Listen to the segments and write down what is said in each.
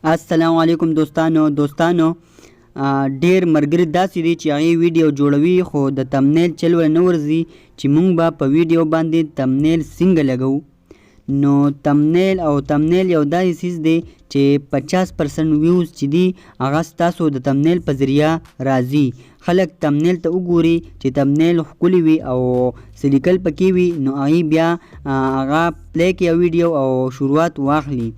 السلام علیکم دوستانو ډیر مرګري داسې دي چې هغه ویډیو جوړوي خو د تمنیل چل ور نه ورځي چې مونږ به په ویډیو باندې تمنیل څنګه لګو. نو تمنیل یو داسې چیز دی چې 50% ویوز چې دي هغه ستاسو د تمنیل په ذریعه راځي. خلک تمنیل ته وګوري چې تمنیل ښکلي وي او څه لیکل پکې وي نو هغوی بیا هغه پلی کړي ویډیو او شروعات واخلي.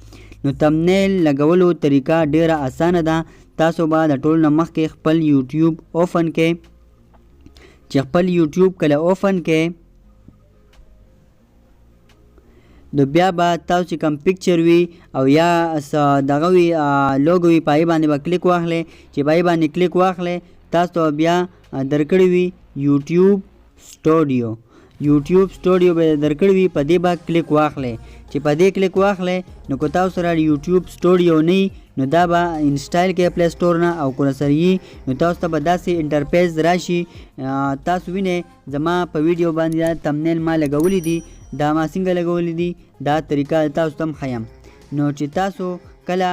نو تمنیل لګولو طریقه ډیره اسانه ده. تاسو به د ټول نه مخکې خپل یوټیوب اوپن کړئ. چې خپل یوټیوب کله اوپن کړئ نو بیا به تاسو چې کوم پکچر وي او یا دغه وي لوګو وي په هغې باندې به کلیک واخلئ. چې په هغې باندې کلیک واخلئ تاسو ته بیا درکړی وي یوټیوب سټوډیو به درکړی وي، په دې به کلیک واخلئ. چې په دې کلیک واخلئ نو که تاسو سره یوټیوب سټوډیو نه نو دا به انسټایل کړئ پلی سټور نه او که سره یي نو تاسو ته به داسې انټرفیس راشي. تاسو وینئ زما په ویډیو باندې تمنیل ما لګولی دي، دا ما څنګه لګولی دي دا طریقه تاسو ته هم ښیم. نو چې تاسو کله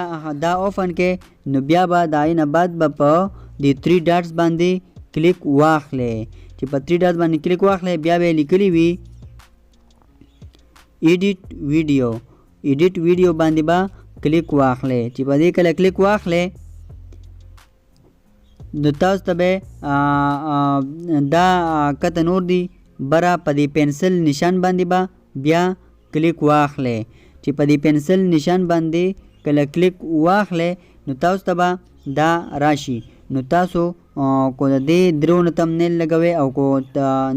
دا اوپن کړئ نو بیا به د هغې نه بعد به په د 3 ډاټس باندې کلیک واخلئ. چې په 3 ډاټس باندې کلیک واخلئ بیا به یې لیکلی وي ایډیټ ویډیو باندې به کلیک واخلئ. چې په دې کله کلیک واخلئ نو تاسو ته به دا کته نور دی بره په دې پنسل نشان باندې به بیا کلیک واخلئ. چې په دې پنسل نشان باندې کله کلیک واخلئ نو تاسو ته به دا راشي. نو تاسو کو د دې درو نه تمنیل لګوئ او کو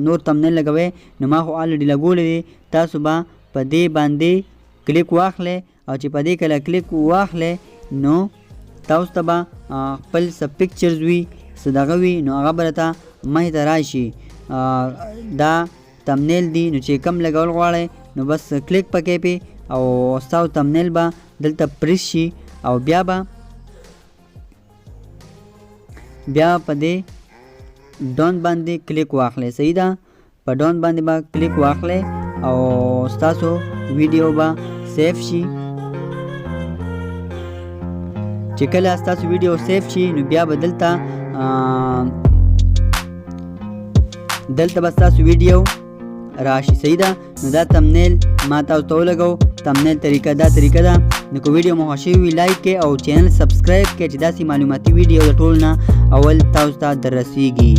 نور تمنیل لګوئ نو ما خو الریډي لګولی دی. تاسو به په دې باندې کلیک واخلئ او چې په دې کله کلیک واخلئ نو تاسو ته به خپل څه پکچرز وي څه دغه وي نو هغه به درته مخې ته راشي. دا تمنیل دی نو چې کم لګول غواړئ نو بس کلیک پکې پې او ستاسو تمنیل به دلته پریس شي او بیا په دې ډون باندې کلیک واخلئ. صحیح ده، په ډون باندې به کلیک واخلئ او ستاسو ویډیو به سیف شي. چې کله ستاسو ویډیو سیف شي نو بیا به دلته به ستاسو ویډیو راشي. صحیح ده، نو دا تمنیل ما تاسو ته ولګو. تمنیل طریقه دا طریقه ده. نو که ویډیو مو خوښ وي لایک کړئ او چینل سبسکرایب کړئ چې داسې معلوماتي ویډیو د ټول نه اول تاسو ته در رسیږي.